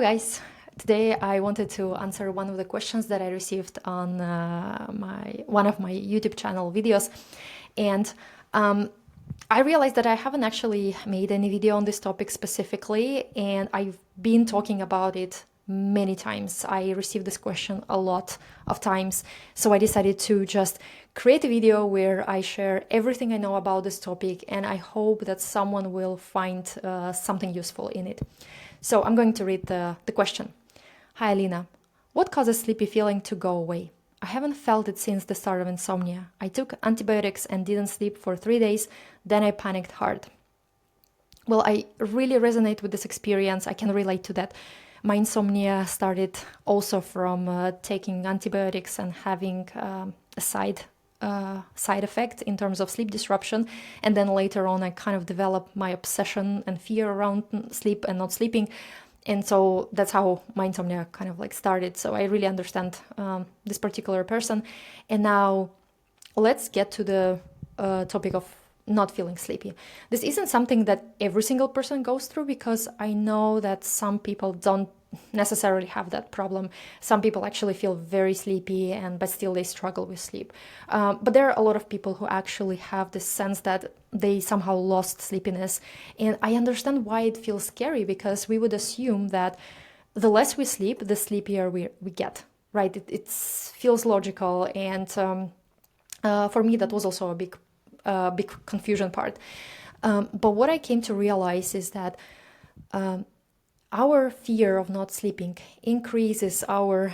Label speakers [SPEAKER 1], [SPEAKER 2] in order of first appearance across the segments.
[SPEAKER 1] Hello guys! Today I wanted to answer one of the questions that I received on one of my YouTube channel videos, and I realized that I haven't actually made any video on this topic specifically, and I've been talking about it many times. I received this question a lot of times, so I decided to just create a video where I share everything I know about this topic, and I hope that someone will find something useful in it. So I'm going to read the question. Hi Alina, what causes sleepy feeling to go away? I haven't felt it since the start of insomnia. I took antibiotics and didn't sleep for 3 days, then I panicked hard. Well, I really resonate with this experience. I can relate to that. My insomnia started also from taking antibiotics and having a side effect in terms of sleep disruption. And then later on, I kind of developed my obsession and fear around sleep and not sleeping. And so that's how my insomnia kind of like started. So I really understand this particular person. And now let's get to the topic of not feeling sleepy. This isn't something that every single person goes through, because I know that some people don't necessarily have that problem. Some people actually feel very sleepy, but still they struggle with sleep. But there are a lot of people who actually have this sense that they somehow lost sleepiness. And I understand why it feels scary, because we would assume that the less we sleep, the sleepier we get, right? It feels logical. And for me, that was also a big confusion part. But what I came to realize is that our fear of not sleeping increases our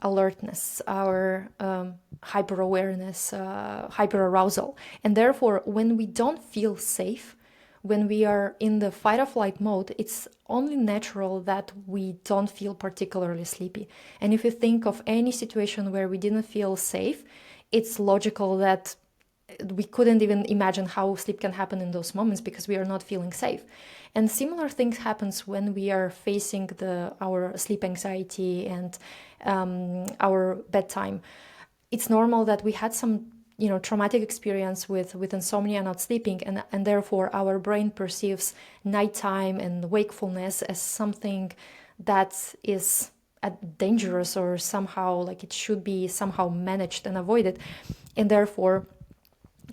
[SPEAKER 1] alertness, our hyper-awareness, hyperarousal. And therefore, when we don't feel safe, when we are in the fight or flight mode, it's only natural that we don't feel particularly sleepy. And if you think of any situation where we didn't feel safe, it's logical that we couldn't even imagine how sleep can happen in those moments, because we are not feeling safe. And similar things happens when we are facing our sleep anxiety and our bedtime. It's normal that we had some traumatic experience with insomnia, not sleeping, and therefore our brain perceives nighttime and wakefulness as something that is dangerous, or somehow like it should be somehow managed and avoided. And therefore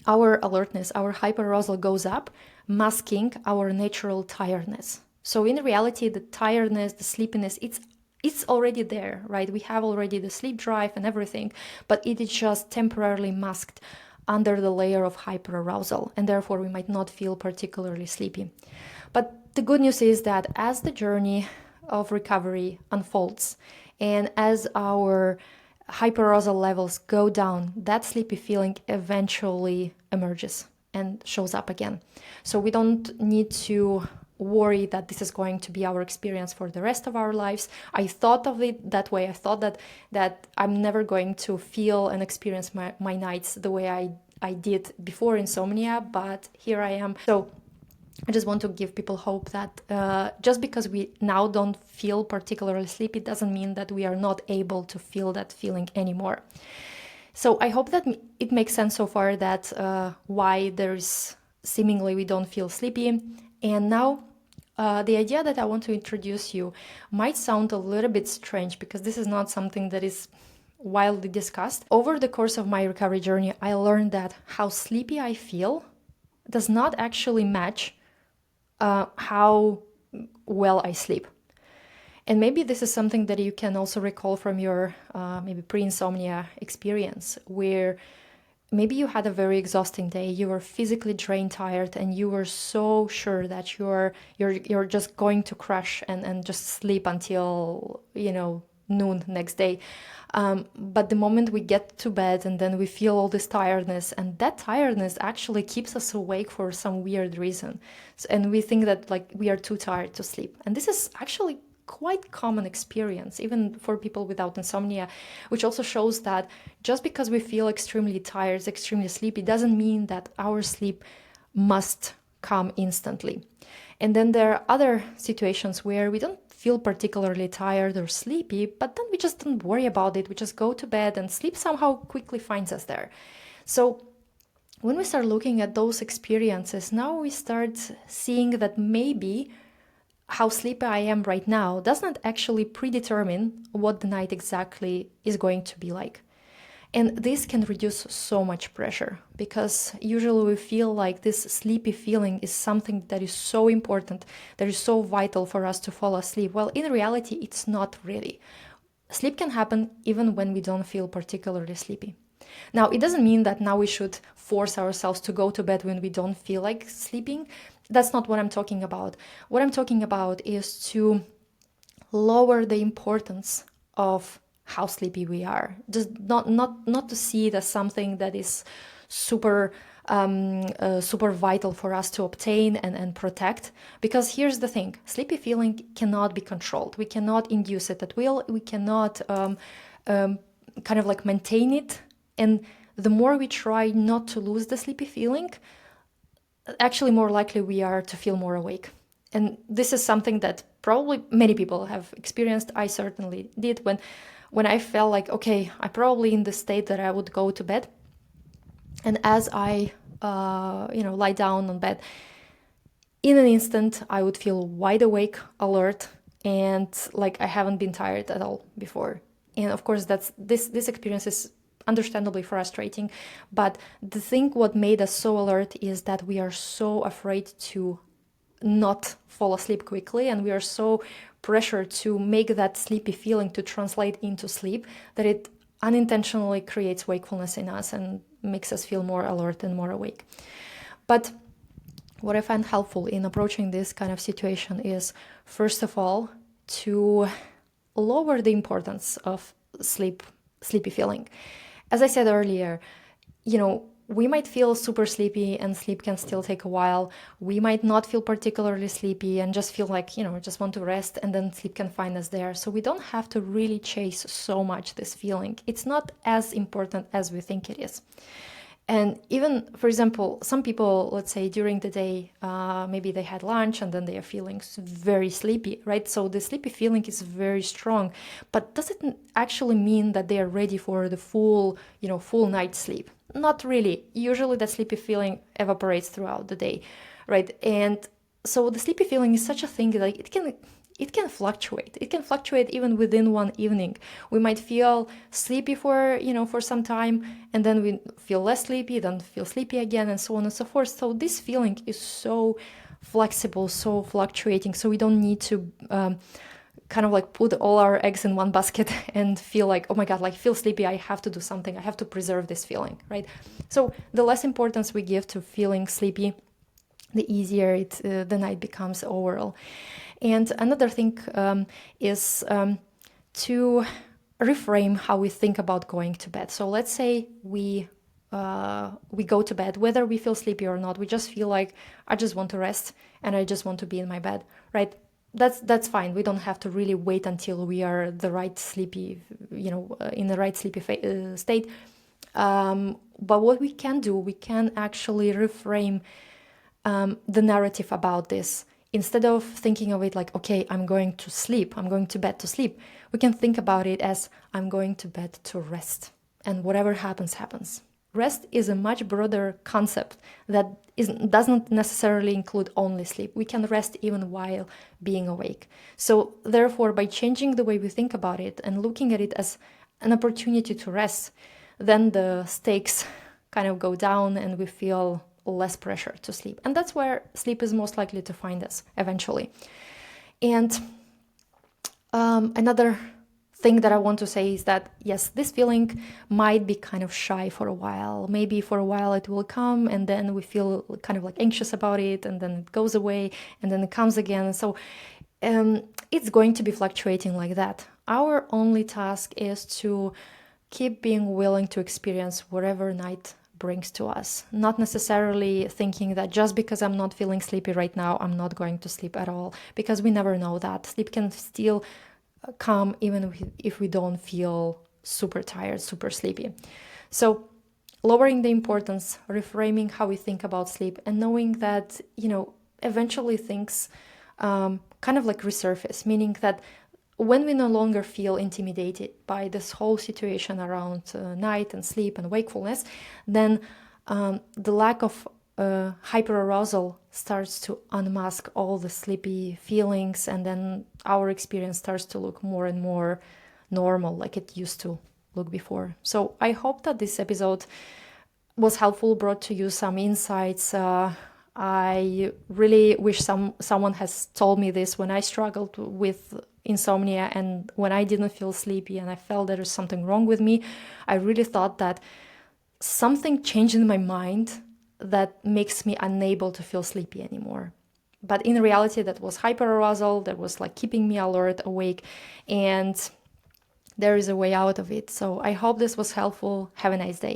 [SPEAKER 1] our alertness, our hyperarousal goes up, masking our natural tiredness. So in reality, the tiredness, the sleepiness, it's already there, right? We have already the sleep drive and everything, but it is just temporarily masked under the layer of hyperarousal, and therefore we might not feel particularly sleepy. But the good news is that as the journey of recovery unfolds, and as our hyperarousal levels go down, that sleepy feeling eventually emerges and shows up again. So we don't need to worry that this is going to be our experience for the rest of our lives. I thought of it that way. I thought that I'm never going to feel and experience my nights the way I did before insomnia, but here I am. So I just want to give people hope that just because we now don't feel particularly sleepy doesn't mean that we are not able to feel that feeling anymore. So I hope that it makes sense so far, that why there's seemingly we don't feel sleepy. And now the idea that I want to introduce you might sound a little bit strange, because this is not something that is widely discussed. Over the course of my recovery journey, I learned that how sleepy I feel does not actually match how well I sleep. And maybe this is something that you can also recall from your maybe pre-insomnia experience, where maybe you had a very exhausting day, you were physically drained, tired, and you were so sure that you're just going to crash and just sleep until noon next day. But the moment we get to bed, and then we feel all this tiredness, and that tiredness actually keeps us awake for some weird reason. And we think that like we are too tired to sleep. And this is actually quite common experience, even for people without insomnia, which also shows that just because we feel extremely tired, extremely sleepy, doesn't mean that our sleep must come instantly. And then there are other situations where we don't feel particularly tired or sleepy, but then we just don't worry about it. We just go to bed, and sleep somehow quickly finds us there. So when we start looking at those experiences, now we start seeing that maybe how sleepy I am right now does not actually predetermine what the night exactly is going to be like. And this can reduce so much pressure, because usually we feel like this sleepy feeling is something that is so important, that is so vital for us to fall asleep. Well, in reality, it's not really. Sleep can happen even when we don't feel particularly sleepy. Now, it doesn't mean that now we should force ourselves to go to bed when we don't feel like sleeping. That's not what I'm talking about. What I'm talking about is to lower the importance of how sleepy we are. Just not to see it as something that is super super vital for us to obtain and protect. Because here's the thing: sleepy feeling cannot be controlled. We cannot induce it at will. We cannot kind of like maintain it. And the more we try not to lose the sleepy feeling, actually more likely we are to feel more awake. And this is something that probably many people have experienced. I certainly did when I felt like, okay, I'm probably in the state that I would go to bed. And as I, lie down on bed, in an instant, I would feel wide awake, alert, and like I haven't been tired at all before. And of course, this experience is understandably frustrating. But the thing what made us so alert is that we are so afraid to not fall asleep quickly, and we are so pressured to make that sleepy feeling to translate into sleep that it unintentionally creates wakefulness in us and makes us feel more alert and more awake. But what I find helpful in approaching this kind of situation is, first of all, to lower the importance of sleepy feeling. As I said earlier, we might feel super sleepy and sleep can still take a while. We might not feel particularly sleepy and just feel like, just want to rest, and then sleep can find us there. So we don't have to really chase so much this feeling. It's not as important as we think it is. And even, for example, some people, let's say during the day, maybe they had lunch and then they are feeling very sleepy, right? So the sleepy feeling is very strong, but does it actually mean that they are ready for the full night's sleep? Not really. Usually that sleepy feeling evaporates throughout the day, right? And so the sleepy feeling is such a thing that it can fluctuate. It can fluctuate even within one evening. We might feel sleepy for some time, and then we feel less sleepy, then feel sleepy again, and so on and so forth. So this feeling is so flexible, so fluctuating. So we don't need to kind of like put all our eggs in one basket and feel like, oh my God, like feel sleepy, I have to do something. I have to preserve this feeling, right? So the less importance we give to feeling sleepy, the easier the night becomes overall. And another thing is to reframe how we think about going to bed. So let's say we go to bed, whether we feel sleepy or not. We just feel like I just want to rest and I just want to be in my bed, right? That's fine. We don't have to really wait until we are the right sleepy, in the right sleepy state. But what we can do, we can actually reframe the narrative about this. Instead of thinking of it like, okay, I'm going to sleep, I'm going to bed to sleep, we can think about it as I'm going to bed to rest. And whatever happens, happens. Rest is a much broader concept that doesn't necessarily include only sleep. We can rest even while being awake. So therefore, by changing the way we think about it and looking at it as an opportunity to rest, then the stakes kind of go down and we feel less pressure to sleep. And that's where sleep is most likely to find us eventually. And another thing that I want to say is that, yes, this feeling might be kind of shy for a while. Maybe for a while it will come and then we feel kind of like anxious about it, and then it goes away and then it comes again. So it's going to be fluctuating like that. Our only task is to keep being willing to experience whatever night brings to us, not necessarily thinking that just because I'm not feeling sleepy right now, I'm not going to sleep at all, because we never know that. Sleep can still come even if we don't feel super tired, super sleepy. So lowering the importance, reframing how we think about sleep, and knowing that, eventually things kind of like resurface, meaning that when we no longer feel intimidated by this whole situation around night and sleep and wakefulness, then the lack of hyperarousal starts to unmask all the sleepy feelings, and then our experience starts to look more and more normal, like it used to look before. So I hope that this episode was helpful, brought to you some insights. I really wish someone has told me this when I struggled with insomnia and when I didn't feel sleepy and I felt there is something wrong with me. I really thought that something changed in my mind that makes me unable to feel sleepy anymore. But in reality, that was hyperarousal, that was like keeping me alert, awake, and there is a way out of it. So I hope this was helpful. Have a nice day.